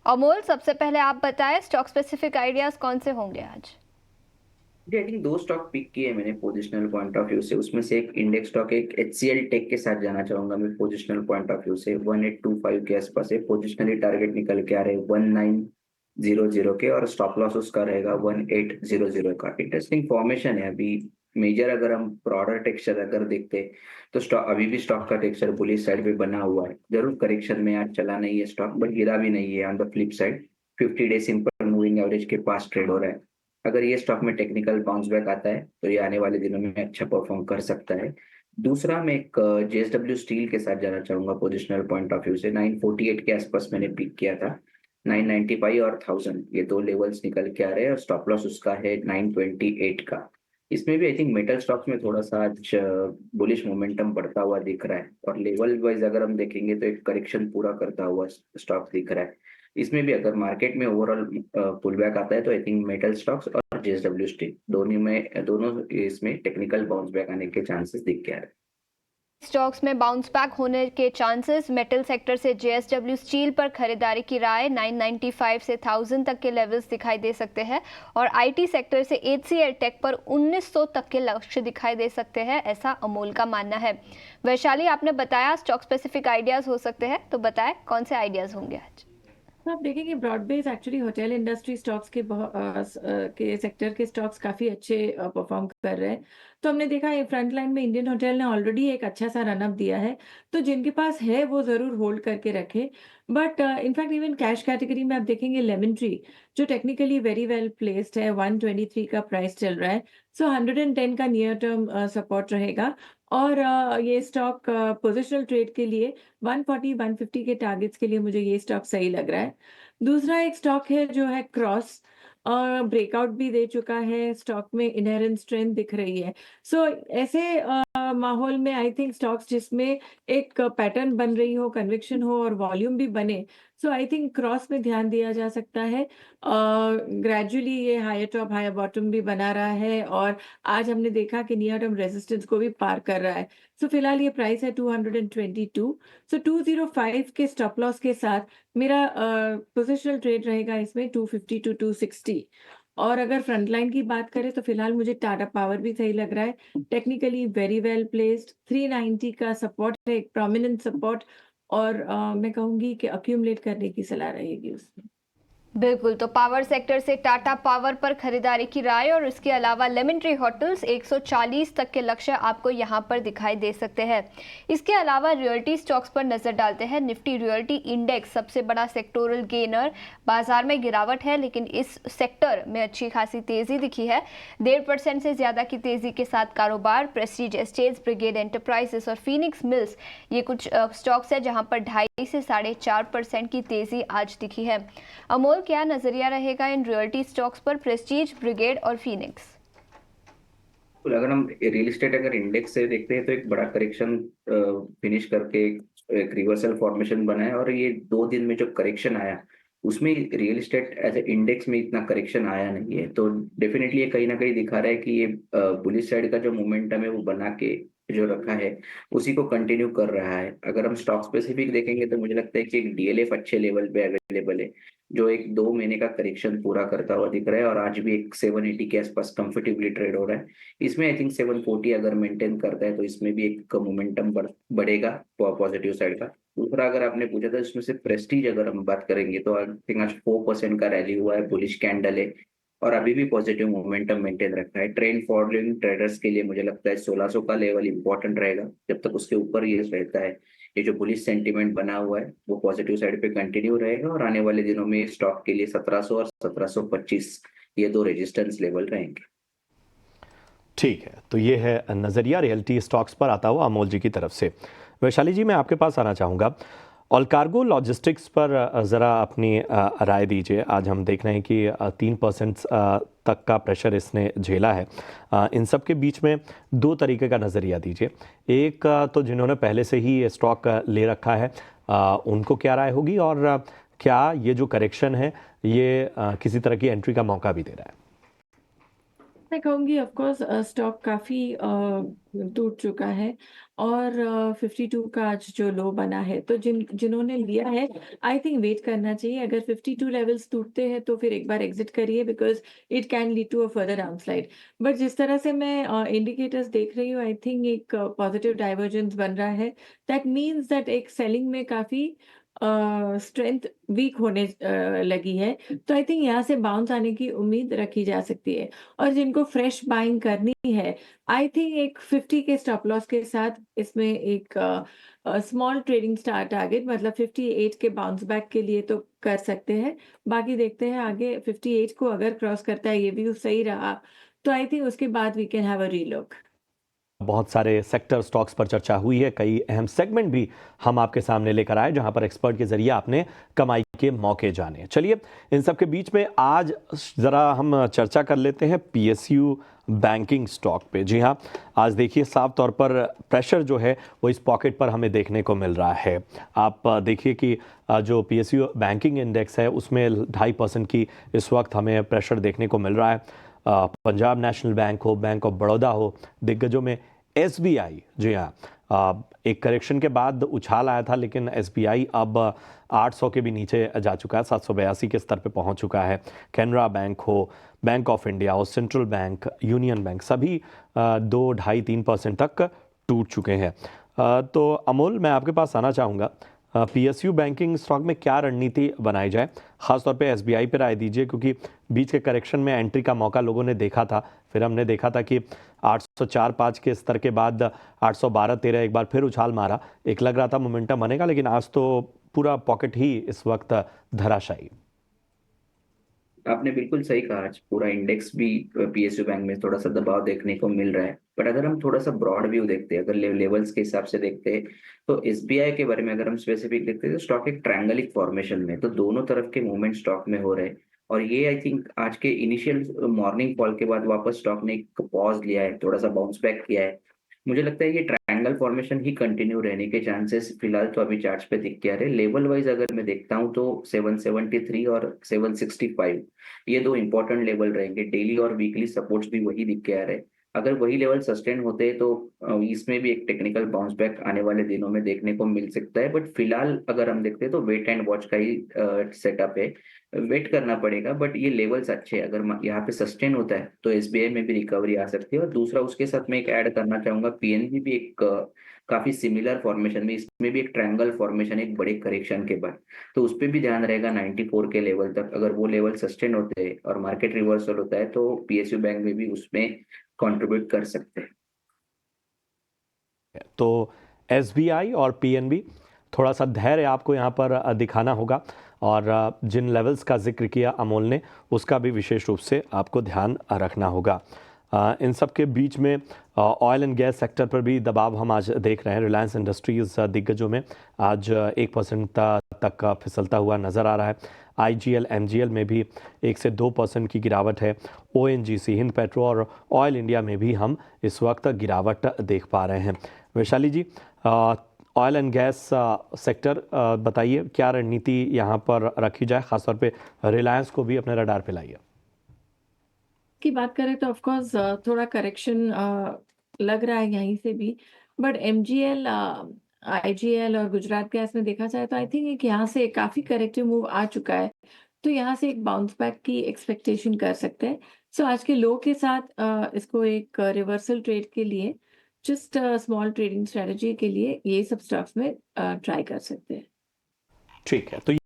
अमोल, सबसे पहले आप बताएं स्टॉक स्पेसिफिक आइडियाज कौन से होंगे आज? आई थिंक दो स्टॉक पिक किए मैंने पोजिशनल पॉइंट ऑफ व्यू से। उसमें से एक इंडेक्स स्टॉक, एक एचसीएल टेक के साथ जाना चाहूंगा मैं पोजिशनल पॉइंट ऑफ व्यू से। 1825 के आसपास है, पोजिशनली टारगेट निकल के आ रहे हैं 1900 के, और स्टॉप लॉस उसका रहेगा 1800 का। इंटरेस्टिंग फॉर्मेशन है अभी। मेजर अगर हम ब्रॉडर टेक्सचर अगर देखते हैं तो स्टॉक अभी भी स्टॉक का टेक्सचर बुलिश साइड पे बना हुआ है। जरूर करेक्शन में आज चला नहीं है स्टॉक, बट गिरा भी नहीं है। On the flip side 50 day simple moving average के पास ट्रेड हो रहा है। अगर ये स्टॉक में टेक्निकल बाउंस बैक आता है तो ये आने वाले दिनों में अच्छा परफॉर्म कर सकता है। दूसरा, मैं एक जेएसडब्ल्यू स्टील के साथ जाना चाहूंगा पोजिशनल पॉइंट ऑफ व्यू से। 948 के आसपास मैंने पिक किया था। 995 और 1000 ये दो लेवल्स निकल के आ रहे हैं, और स्टॉप लॉस उसका है 928 का। इसमें भी आई थिंक मेटल स्टॉक्स में थोड़ा सा आज बुलिश मोमेंटम बढ़ता हुआ दिख रहा है, और लेवल वाइज अगर हम देखेंगे तो एक करेक्शन पूरा करता हुआ स्टॉक दिख रहा है। इसमें भी अगर मार्केट में ओवरऑल पुल बैक आता है तो आई थिंक मेटल स्टॉक्स और जेएसडब्ल्यू स्टील दोनों इसमें टेक्निकल बाउंस बैक आने के चांसेस दिख के आ रहे हैं। स्टॉक्स में बाउंस बैक होने के चांसेस। मेटल सेक्टर से जेएसडब्ल्यू स्टील पर खरीदारी की राय। 995 से 1000 तक के लेवल्स दिखाई दे सकते हैं, और आईटी सेक्टर से एचसीएल टेक पर 1900 तक के लक्ष्य दिखाई दे सकते हैं, ऐसा अमोल का मानना है। वैशाली, आपने बताया स्टॉक स्पेसिफिक आइडियाज हो सकते हैं, तो बताएं कौन से आइडियाज होंगे आज? तो आप देखेंगे broad base actually hotel industry stocks के सेक्टर के स्टॉक्स काफ़ी अच्छे परफॉर्म कर रहे हैं। तो हमने देखा है फ्रंट लाइन में इंडियन होटल ने ऑलरेडी एक अच्छा सा रनअप दिया है। तो जिनके पास है वो ज़रूर होल्ड करके रखें। But in fact even cash category में आप देखेंगे लेमन ट्री जो टेक्निकली वेरी वेल प्लेस्ड है, 123 का प्राइस चल रहा है। सो 110 का नियर टर्म सपोर्ट रहेगा। और ये स्टॉक पोजिशनल ट्रेड के लिए 140 150 के टारगेट्स के लिए मुझे ये स्टॉक सही लग रहा है। दूसरा एक स्टॉक है जो है क्रॉस, ब्रेकआउट भी दे चुका है, स्टॉक में इनहेरेंट स्ट्रेंथ दिख रही है। सो ऐसे माहौल में आई थिंक स्टॉक्स जिसमें एक पैटर्न बन रही हो, कन्विक्शन हो और वॉल्यूम भी बने, सो आई थिंक क्रॉस में ध्यान दिया जा सकता है। ग्रेजुअली ये हायर टॉप हायर बॉटम भी बना रहा है, और आज हमने देखा कि नियर टर्म रेजिस्टेंस को भी पार कर रहा है। सो फिलहाल ये प्राइस है 222। सो 205 के स्टॉप लॉस के साथ मेरा पोजिशनल ट्रेड रहेगा इसमें 250 टू 260। और अगर फ्रंट लाइन की बात करें तो फिलहाल मुझे टाटा पावर भी सही लग रहा है, टेक्निकली वेरी वेल प्लेस्ड। 390 का सपोर्ट है, एक प्रोमिनेंट सपोर्ट। और मैं कहूंगी कि अक्यूमुलेट करने की सलाह रहेगी उसमें। बिल्कुल, तो पावर सेक्टर से टाटा पावर पर खरीदारी की राय, और इसके अलावा लेमन ट्री होटल्स 140 तक के लक्ष्य आपको यहां पर दिखाई दे सकते हैं। इसके अलावा रियल्टी स्टॉक्स पर नजर डालते हैं। निफ्टी रियल्टी इंडेक्स सबसे बड़ा सेक्टोरल गेनर। बाजार में गिरावट है, लेकिन इस सेक्टर में अच्छी खासी तेजी दिखी है। 1.5% से ज्यादा की तेजी के साथ कारोबार। प्रेस्टीज एस्टेट्स, ब्रिगेड एंटरप्राइजेस और फीनिक्स मिल्स ये कुछ स्टॉक्स है जहां पर 2.5 से 4.5% की तेजी आज दिखी है। अमोल, क्या नजरिया रहेगा इन रियल्टी स्टॉक्स पर, प्रेस्टीज, ब्रिगेड और फीनिक्स? तो अगर हम रियल एस्टेट अगर इंडेक्स से देखते हैं तो एक बड़ा करेक्शन फिनिश करके एक रिवर्सल फॉर्मेशन बना है, और ये 2 दिन में जो करेक्शन आया उसमें real estate as a index में इतना करेक्शन आया नहीं है। तो डेफिनेटली ये कहीं ना कहीं दिखा रहा है कि ये बुलिश साइड का जो मोमेंटम है वो बना के जो रखा है उसी को कंटिन्यू कर रहा है। अगर हम स्टॉक स्पेसिफिक देखेंगे तो मुझे लगता है कि एक डीएलएफ अच्छे लेवल पे अवेलेबल है, जो एक 2 महीने का करेक्शन पूरा करता हुआ दिख रहा है, और आज भी एक 780 के आसपास कंफर्टेबली ट्रेड हो रहा है। इसमें आई थिंक 740 अगर मेंटेन करता है तो इसमें भी एक मोमेंटम बढ़ेगा पॉजिटिव साइड का। दूसरा, अगर आपने पूछा था इसमें से प्रेस्टीज अगर हम बात करेंगे तो आई थिंक आज 4% का रैली हुआ है, बुलिश कैंडल है, और अभी भी पॉजिटिव मोमेंटम मेंटेन रखा है। ट्रेंड फॉलोइंग ट्रेडर्स के लिए मुझे लगता है 1600 का लेवल इंपॉर्टेंट रहेगा। जब तक उसके ऊपर ये रहता है, ये जो बुलिश सेंटीमेंट बना हुआ है वो पॉजिटिव साइड पे कंटिन्यू रहेगा, और आने वाले दिनों में स्टॉक के लिए 1700 और 1725 ये दो रेजिस्टेंस लेवल रहेंगे। ठीक है, तो ये है नज़रिया रियल्टी स्टॉक्स पर आता हुआ अमोल जी की तरफ से। वैशाली जी, मैं आपके पास आना चाहूँगा। ऑलकार्गो लॉजिस्टिक्स पर ज़रा अपनी राय दीजिए। आज हम देख रहे हैं कि 3% तक का प्रेशर इसने झेला है। इन सब के बीच में 2 तरीके का नज़रिया दीजिए। एक तो जिन्होंने पहले से ही ये स्टॉक ले रखा है उनको क्या राय होगी, और क्या ये जो करेक्शन है ये किसी तरह की एंट्री का मौका भी दे रहा है? मैं कहूँगी ऑफ कोर्स स्टॉक काफ़ी टूट चुका है और 52 का आज जो लो बना है, तो जिन्होंने लिया है आई थिंक वेट करना चाहिए। अगर 52 लेवल्स टूटते हैं तो फिर एक बार एग्जिट करिए, because it can lead to a further downslide. But जिस तरह से मैं इंडिकेटर्स देख रही हूँ, आई थिंक एक पॉजिटिव डाइवर्जेंस बन रहा है। दैट मीन्स दैट एक सेलिंग में काफ़ी स्ट्रेंथ वीक होने लगी है, तो आई थिंक यहाँ से बाउंस आने की उम्मीद रखी जा सकती है। और जिनको फ्रेश बाइंग करनी है, आई थिंक एक 50 के स्टॉप लॉस के साथ इसमें एक स्मॉल ट्रेडिंग स्टार टारगेट मतलब 58 के बाउंस बैक के लिए तो कर सकते हैं। बाकी देखते हैं आगे 58 को अगर क्रॉस करता है, ये भी सही रहा, तो आई थिंक उसके बाद we can have a relook. बहुत सारे सेक्टर स्टॉक्स पर चर्चा हुई है, कई अहम सेगमेंट भी हम आपके सामने लेकर आए जहां पर एक्सपर्ट के जरिए आपने कमाई के मौके जाने। चलिए इन सब के बीच में आज ज़रा हम चर्चा कर लेते हैं पीएसयू बैंकिंग स्टॉक पे। जी हाँ, आज देखिए साफ तौर पर प्रेशर जो है वो इस पॉकेट पर हमें देखने को मिल रहा है। आप देखिए कि जो पीएसयू बैंकिंग इंडेक्स है उसमें 2.5% की इस वक्त हमें प्रेशर देखने को मिल रहा है। पंजाब नेशनल बैंक हो, बैंक ऑफ बड़ौदा हो, दिग्गजों में एसबीआई, जी हाँ, एक करेक्शन के बाद उछाल आया था लेकिन एसबीआई अब 800 के भी नीचे जा चुका है, 782 के स्तर पे पहुंच चुका है। कैनरा बैंक हो, बैंक ऑफ इंडिया हो, सेंट्रल बैंक, यूनियन बैंक, सभी 2, 2.5, 3% तक टूट चुके हैं। तो अमोल, मैं आपके पास आना चाहूँगा, पीएसयू बैंकिंग स्टॉक में क्या रणनीति बनाई जाए, खासतौर पे एसबीआई पे राय दीजिए, क्योंकि बीच के करेक्शन में एंट्री का मौका लोगों ने देखा था, फिर हमने देखा था कि 804-5 के स्तर के बाद 812-13 एक बार फिर उछाल मारा, एक लग रहा था मोमेंटम बनेगा, लेकिन आज तो पूरा पॉकेट ही इस वक्त धराशायी। आपने बिल्कुल सही कहा, आज पूरा इंडेक्स भी पीएसयू बैंक में थोड़ा सा दबाव देखने को मिल रहा है। बट अगर हम थोड़ा सा ब्रॉड व्यू देखते हैं, अगर लेवल्स के हिसाब से देखते हैं, तो एसबीआई के बारे में अगर हम स्पेसिफिक देखते हैं तो स्टॉक एक ट्रायंगलिक फॉर्मेशन में, तो दोनों तरफ के मूवमेंट स्टॉक में हो रहे हैं। और ये आई थिंक आज के इनिशियल मॉर्निंग फॉल के बाद वापस स्टॉक ने एक पॉज लिया है, थोड़ा सा बाउंस बैक किया है। मुझे लगता है ये ट्रायंगल फॉर्मेशन ही कंटिन्यू रहने के चांसेस फिलहाल तो अभी चार्ट्स पे दिख के आ रहे। लेवल वाइज अगर मैं देखता हूँ तो 773 और 765 ये दो इंपॉर्टेंट लेवल रहेंगे। डेली और वीकली सपोर्ट्स भी वही दिख के आ रहे हैं। अगर वही लेवल सस्टेन होते हैं तो इसमें भी एक टेक्निकल बाउंस बैक आने वाले दिनों में देखने को मिल सकता है। बट फिलहाल अगर हम देखते हैं तो वेट एंड वॉच का ही सेटअप है, वेट करना पड़ेगा। बट ये लेवल्स अच्छे हैं, अगर यहाँ पे सस्टेन होता है तो एसबीआई में भी रिकवरी आ सकती है। और दूसरा उसके साथ मैं एक ऐड करना चाहूंगा, पीएनबी भी एक काफी सिमिलर फॉर्मेशन में, इसमें भी एक ट्रायंगल फॉर्मेशन एक बड़े करेक्शन के बाद, तो उस पर भी ध्यान रहेगा 94 के लेवल तक। अगर वो लेवल सस्टेन होते हैं और मार्केट रिवर्सल होता है तो पीएसयू बैंक में भी उसमें कंट्रीब्यूट कर सकते हैं। तो एसबीआई और पीएनबी, थोड़ा सा धैर्य आपको यहाँ पर दिखाना होगा, और जिन लेवल्स का जिक्र किया अमोल ने उसका भी विशेष रूप से आपको ध्यान रखना होगा। इन सब के बीच में ऑयल एंड गैस सेक्टर पर भी दबाव हम आज देख रहे हैं। रिलायंस इंडस्ट्रीज दिग्गजों में आज 1% तक फिसलता हुआ नज़र आ रहा है। आईजीएल, एमजीएल में भी 1 से 2% की गिरावट है। ओएनजीसी, हिंद पेट्रो और ऑयल इंडिया में भी हम इस वक्त गिरावट देख पा रहे हैं। वैशाली जी, ऑयल एंड गैस सेक्टर बताइए, क्या रणनीति यहाँ पर रखी जाए, खासतौर पे रिलायंस को भी अपने रडार पे लाइए। की बात करें तो ऑफ कोर्स थोड़ा करेक्शन लग रहा है यहीं से भी, बट एमजीएल, आईजीएल और गुजरात गैस में देखा जाए तो आई थिंक एक यहाँ से काफ़ी करेक्टिव मूव आ चुका है, तो यहाँ से एक बाउंस बैक की एक्सपेक्टेशन कर सकते हैं। सो आज के लो के साथ इसको एक रिवर्सल ट्रेड के लिए, जस्ट स्मॉल ट्रेडिंग स्ट्रेटजी के लिए ये सब स्टॉक्स में ट्राई कर सकते हैं। ठीक है, तो